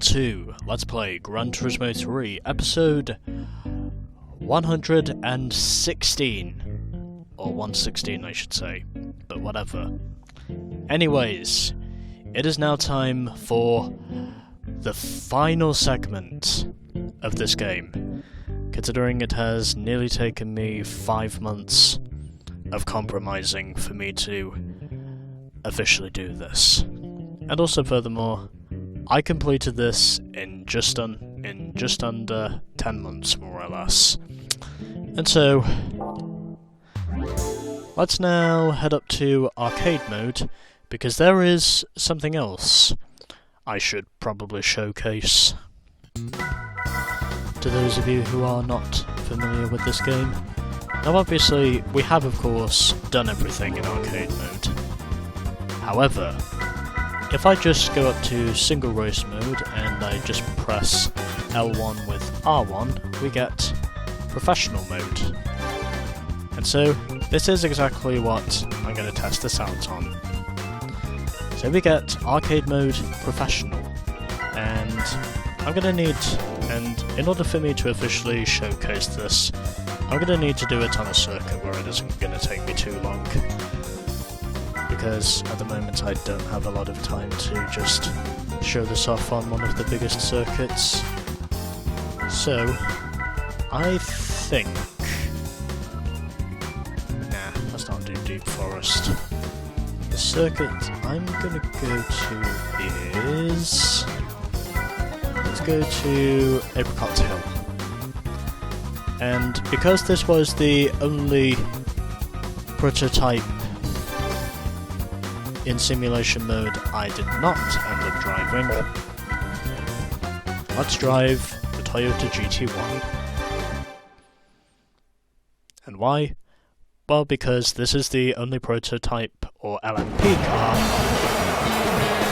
to Let's Play Gran Turismo 3, episode 116. Or 116 I should say, but whatever. Anyways, it is now time for the final segment of this game, considering it has nearly taken me 5 months of compromising for me to officially do this. And also furthermore, I completed this in just under 10 months, more or less. And so, let's now head up to arcade mode, because there is something else I should probably showcase to those of you who are not familiar with this game. Now obviously, we have of course done everything in arcade mode. However, if I just go up to single race mode and I just press L1 with R1, we get professional mode. And so, this is exactly what I'm going to test this out on. So we get arcade mode professional, and I'm going to need, and in order for me to officially showcase this, I'm going to need to do it on a circuit where it isn't going to take me too long. Because at the moment I don't have a lot of time to just show this off on one of the biggest circuits. So, I think... Nah, let's not do Deep Forest. The circuit I'm gonna go to is... Let's go to Apricot Hill. And because this was the only prototype in simulation mode I did not end up driving, let's drive the ToyotaGT-One. And why? Well, because this is the only prototype or LMP car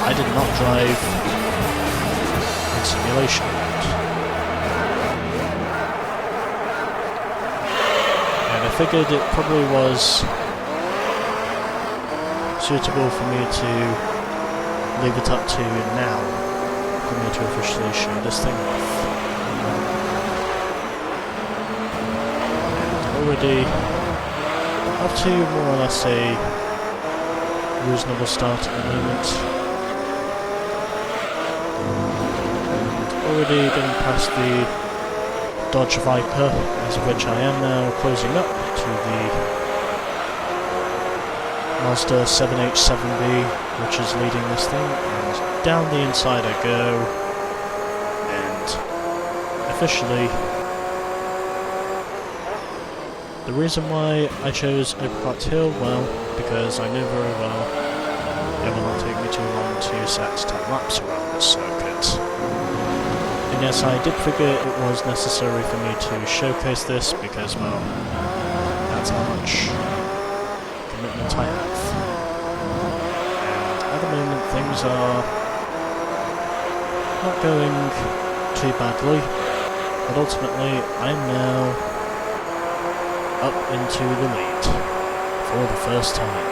I did not drive in simulation mode. And I figured it probably was suitable for me to leave it up to now for me to officially show this thing off. And already up to more or less a reasonable start at the moment. And already getting past the Dodge Viper, as of which I am now closing up to the Mazda 7H7B, which is leading this thing, and down the inside I go, and officially, the reason why I chose Apricot Hill, well, because I knew very well it will not take me too long to set 10 laps around this circuit. And yes, I did figure it was necessary for me to showcase this, because, well, that's how much commitment I have. And at the moment things are not going too badly, but ultimately I'm now up into the lead for the first time.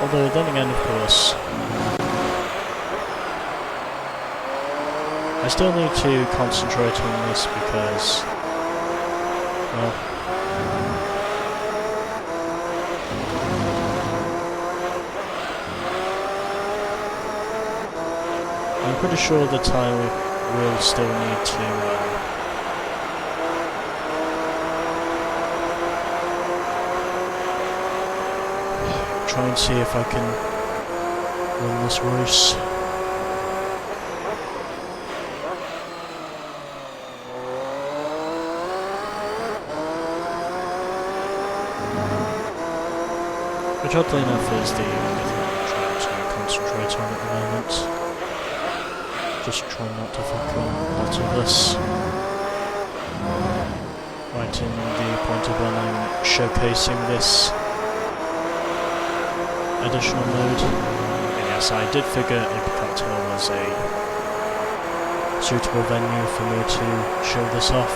Although then again, of course, I still need to concentrate on this because, well, I'm pretty sure that I will still need to try and see if I can win this race. Which oddly enough is the only thing I'm trying to concentrate on at the moment. Just try not to fuck on a lot of this. Right in the point of when I'm showcasing this additional mode. And yes, I did figure Apricot Hill was a suitable venue for me to show this off.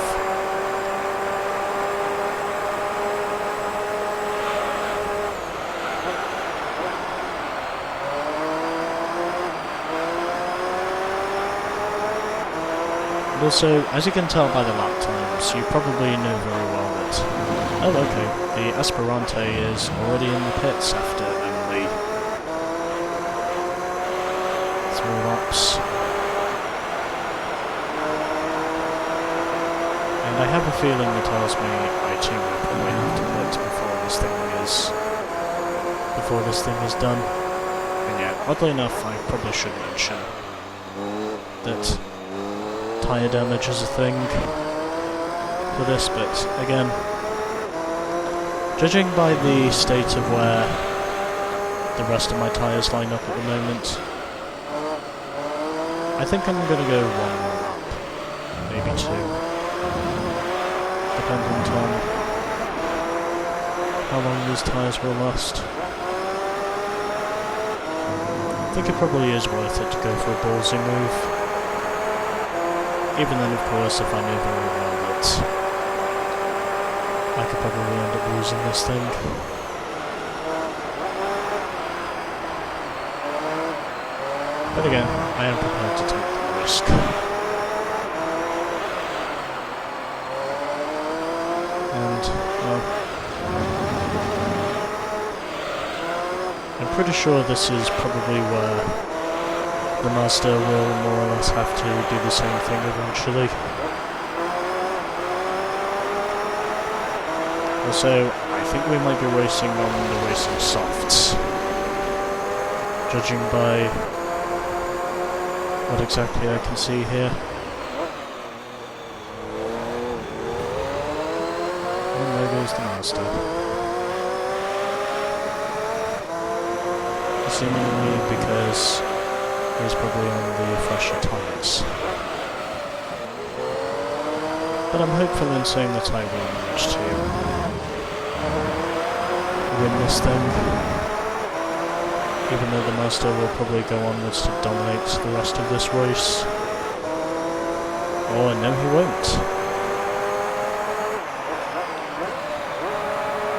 Also, as you can tell by the lap times, you probably know very well that... Oh, okay, the Aspirante is already in the pits after only 3 laps. And I have a feeling that tells me I too will probably have to pit before this thing is done. And yeah, oddly enough, I probably should mention that tyre damage is a thing for this, but again, judging by the state of where the rest of my tyres line up at the moment, I think I'm going to go 1 more lap, maybe 2, dependent on how long these tyres will last. I think it probably is worth it to go for a ballsy move. Even then, of course, if I knew very well that I could probably end up losing this thing. But again, I am prepared to take the risk. And, well, I'm pretty sure this is probably where the Master will more or less have to do the same thing eventually. Also, I think we might be racing on the racing softs, judging by what exactly I can see here. And there goes the Master. Seemingly because he's probably on the fresher tyres. But I'm hopeful in saying that I will manage to win this thing. Even though the Master will probably go onwards to dominate the rest of this race. Oh, no he won't.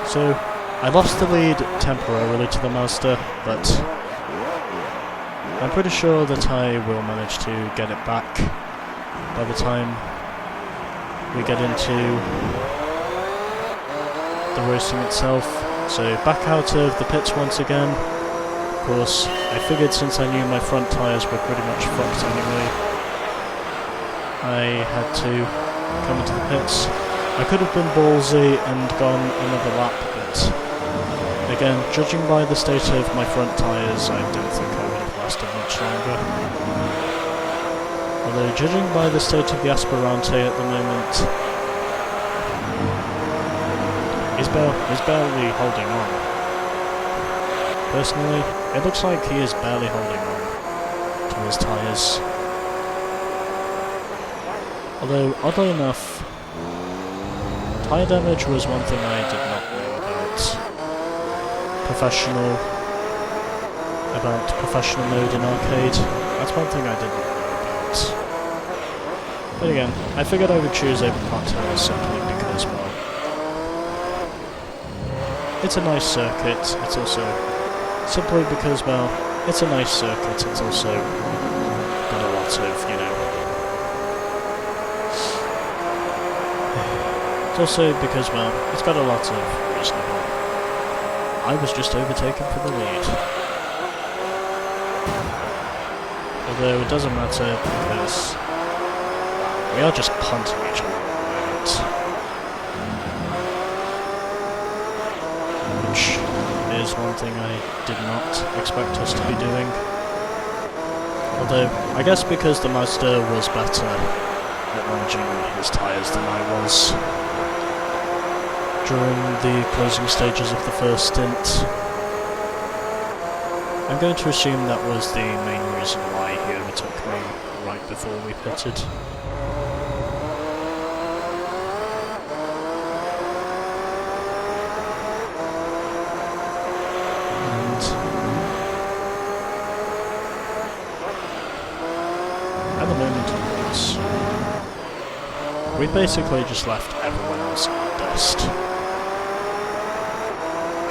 So, I lost the lead temporarily to the Master, but I'm pretty sure that I will manage to get it back by the time we get into the racing itself. So back out of the pits once again. Of course, I figured since I knew my front tyres were pretty much fucked anyway, I had to come into the pits. I could have been ballsy and gone another lap, but again, judging by the state of my front tyres, I don't think I would have lasted much longer. Although, judging by the state of the Aspirante at the moment, he's barely holding on. Personally, it looks like he is barely holding on to his tyres. Although, oddly enough, tyre damage was one thing I did not know about professional mode in arcade. That's one thing I didn't know about. But again, I figured I would choose Apricot Hill simply because, well, it's a nice circuit. It's also simply because, well, it's a nice circuit. It's also got a lot of, you know. It's also because, well, it's got a lot of reasonable. I was just overtaken for the lead. Although it doesn't matter because we are just punting each other at the moment. Which is one thing I did not expect us to be doing. Although, I guess because the Master was better at managing his tyres than I was during the closing stages of the first stint. I'm going to assume that was the main reason why he overtook me right before we pitted. And at the moment, of course, we basically just left everyone else in the dust.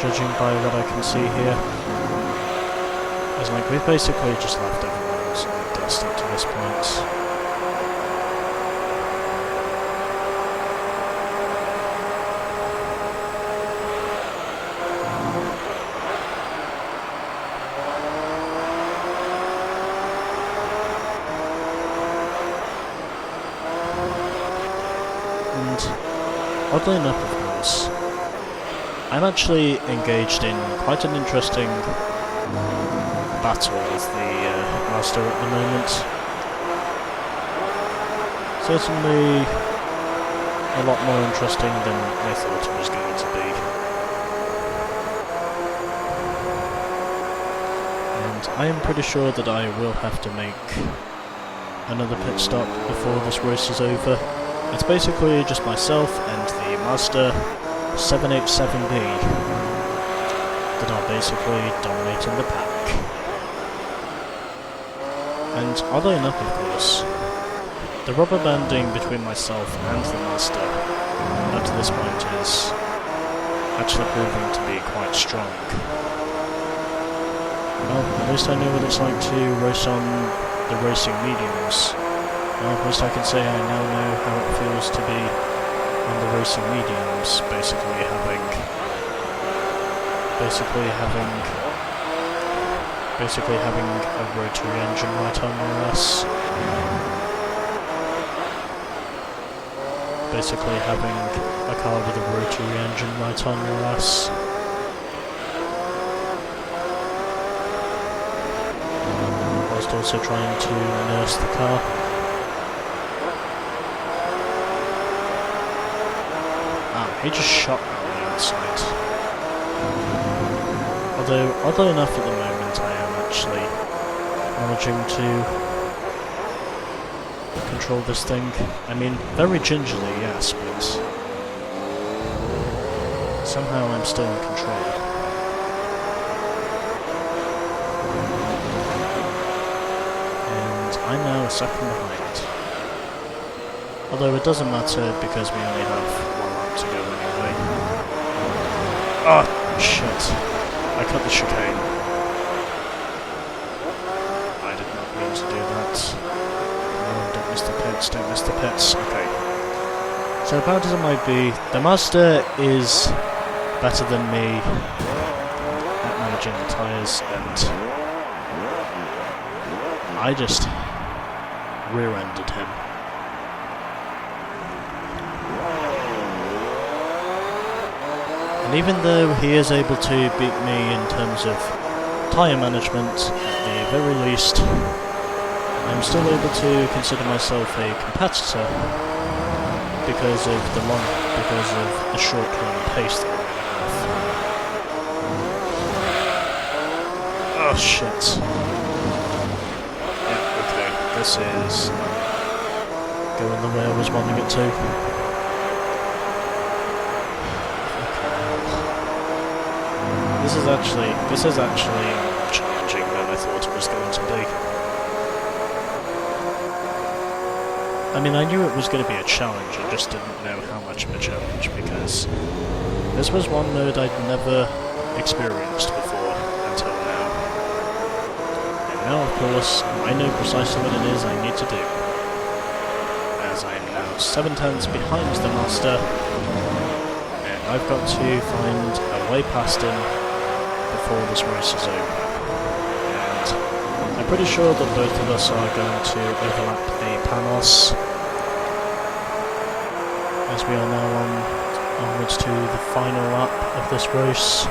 Judging by what I can see here, it's like we've basically just left everyone else in the dust up to this point. oddly enough, of course, I'm actually engaged in quite an interesting battle with the Master at the moment. Certainly a lot more interesting than I thought it was going to be. And I am pretty sure that I will have to make another pit stop before this race is over. It's basically just myself and the Mazda 787B that are basically dominating the pack. And oddly enough, of course, the rubber banding between myself and the Mazda up to this point is actually proving to be quite strong. Well, at least I know what it's like to race on the racing mediums. Well, at least I can say I now know how it feels to be on the racing mediums, basically having a rotary engine right on your ass. Basically having a car with a rotary engine right on your ass. Whilst also trying to nurse the car. He just shot me on the outside. Although, oddly enough at the moment, I am actually managing to control this thing. I mean, very gingerly, yes, but somehow I'm still in control. And I'm now a second behind. Although it doesn't matter because we only have to go anyway. Oh, shit. I cut the chicane. I did not mean to do that. Oh, don't miss the pits, don't miss the pits. Okay. So bad as it might be, the Master is better than me at managing the tyres, and I just rear-ended him. And even though he is able to beat me in terms of tyre management, at the very least, I'm still able to consider myself a competitor because of the short run pace that we're going to have. Oh shit. Yeah, okay, this is going the way I was wanting it to. This is actually more challenging than I thought it was going to be. I mean, I knew it was going to be a challenge, I just didn't know how much of a challenge, because this was one mode I'd never experienced before until now. And now, of course, I know precisely what it is I need to do, as I am now 7/10 behind the Master, and I've got to find a way past him before this race is over. And I'm pretty sure that both of us are going to overlap the Panos, as we are now onwards to the final lap of this race.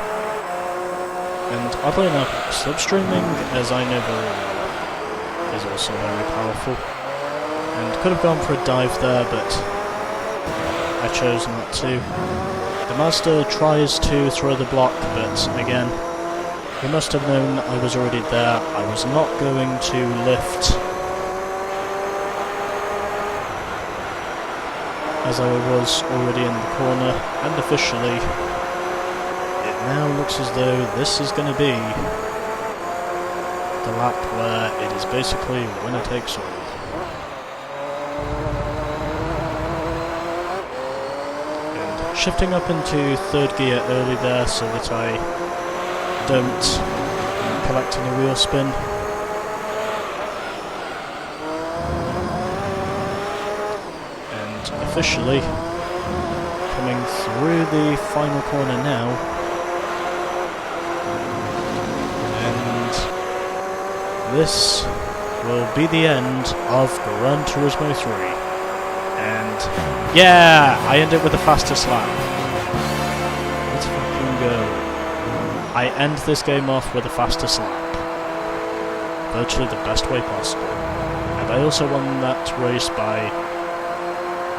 And oddly enough, slipstreaming, as I know very well, is also very powerful. And could have gone for a dive there, but I chose not to. The Mazda tries to throw the block, but again, he must have known I was already there. I was not going to lift, as I was already in the corner, and officially, it now looks as though this is going to be the lap where it is basically winner takes all. And shifting up into third gear early there so that I don't collect any wheel spin. And officially coming through the final corner now, and this will be the end of Gran Turismo 3. And and yeah, I end it with the fastest lap. Let's fucking go. I end this game off with the fastest lap. Virtually the best way possible. And I also won that race by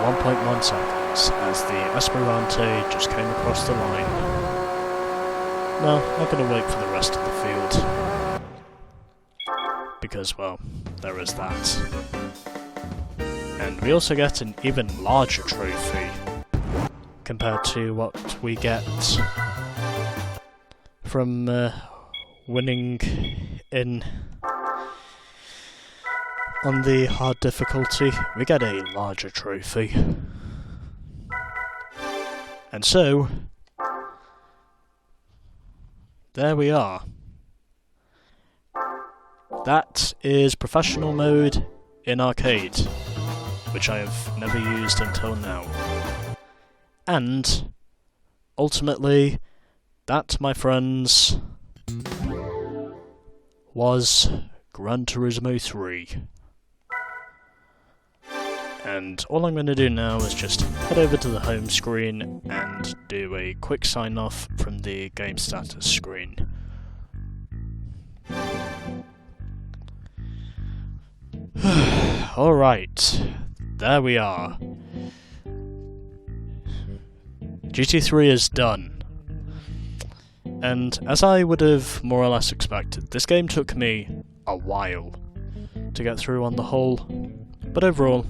1.1 seconds as the Esperante just came across the line. No, I'm going to wait for the rest of the field. Because, well, there is that. And we also get an even larger trophy compared to what we get from winning on the hard difficulty. We get a larger trophy. And so, there we are. That is professional mode in arcade, which I have never used until now. And, ultimately, that, my friends, was Gran Turismo 3. And all I'm going to do now is just head over to the home screen and do a quick sign off from the game status screen. Alright, there we are. GT3 is done. And as I would have more or less expected, this game took me a while to get through on the whole, but overall,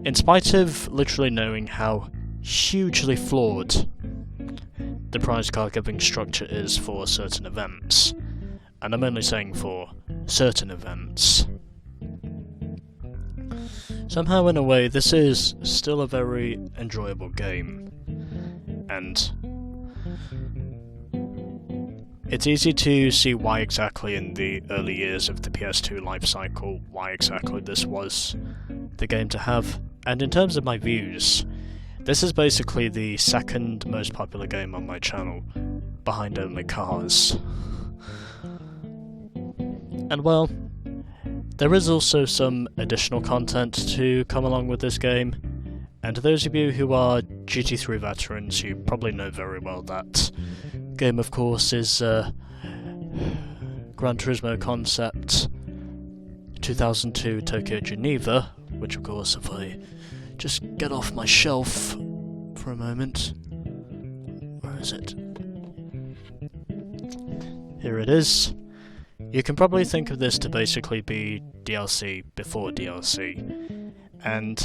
in spite of literally knowing how hugely flawed the prize card giving structure is for certain events, and I'm only saying for certain events, somehow in a way this is still a very enjoyable game, and it's easy to see why exactly in the early years of the PS2 life cycle, why exactly this was the game to have. And in terms of my views, this is basically the second most popular game on my channel, behind only Cars. And well, there is also some additional content to come along with this game, and those of you who are GT3 veterans, you probably know very well that game, of course, is Gran Turismo Concept 2002 Tokyo Geneva, which of course, if I just get off my shelf for a moment, where is it? Here it is. You can probably think of this to basically be DLC before DLC, and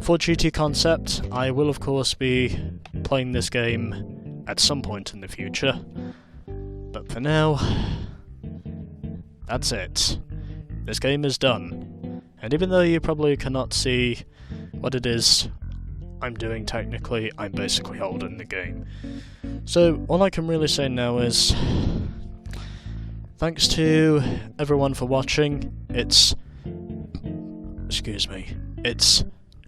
for GT Concept, I will of course be playing this game at some point in the future, but for now, that's it. This game is done, and even though you probably cannot see what it is I'm doing technically, I'm basically holding the game. So all I can really say now is thanks to everyone for watching. It's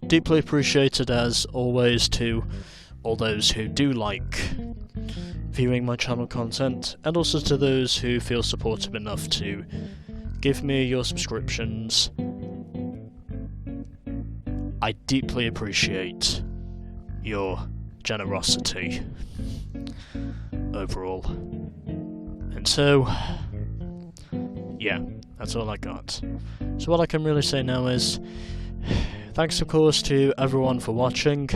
deeply appreciated as always to all those who do like viewing my channel content, and also to those who feel supportive enough to give me your subscriptions. I deeply appreciate your generosity overall. And so, yeah, that's all I got. So what I can really say now is, thanks of course to everyone for watching,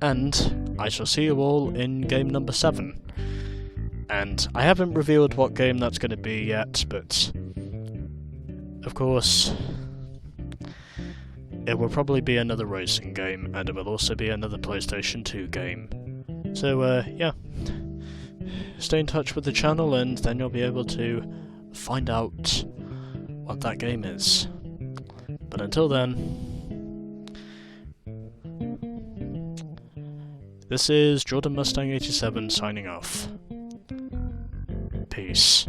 and I shall see you all in game number 7. And I haven't revealed what game that's going to be yet, but of course, it will probably be another racing game, and it will also be another PlayStation 2 game. So, yeah, stay in touch with the channel, and then you'll be able to find out what that game is. But until then, this is Jordan Mustang 87 signing off. Peace.